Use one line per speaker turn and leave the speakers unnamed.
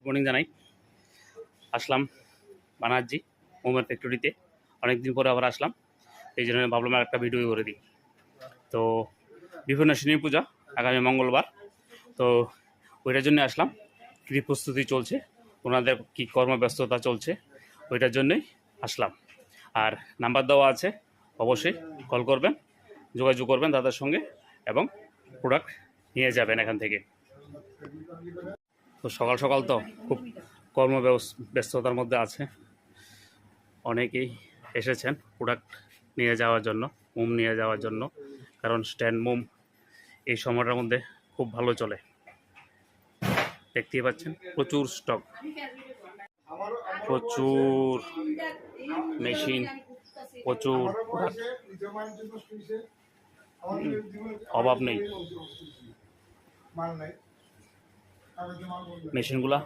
Morning জানাই। আসলাম বানার্জি মোমের ফ্যাক্টরিতে, অনেকদিন পরে আবার আসলাম, এই জন্য ভাবলাম একটা ভিডিও করে দিই। তো বিভিন্ন শ্রেণী পূজা আগামী মঙ্গলবার, তো ওইটার জন্য আসলাম। কী প্রস্তুতি চলছে, ওনাদের কী কর্মব্যস্ততা চলছে, ওইটার জন্যই আসলাম। আর নাম্বার দেওয়া আছে, অবশ্যই কল করবেন, যোগাযোগ করবেন তাদের সঙ্গে এবং প্রোডাক্ট নিয়ে যাবেন এখান থেকে। তো সকাল সকাল তো খুব ব্যস্ততার মধ্যে আছে, অনেকেই এসেছেন প্রোডাক্ট নিয়ে যাওয়ার জন্য, মোম নিয়ে যাওয়ার জন্য, কারণ স্ট্যান্ড মোম এই সময়টার মধ্যে খুব ভালো চলে। দেখতেই পাচ্ছেন প্রচুর স্টক, প্রচুর মেশিন, প্রচুর অভাব নেই মেশিনগুলা।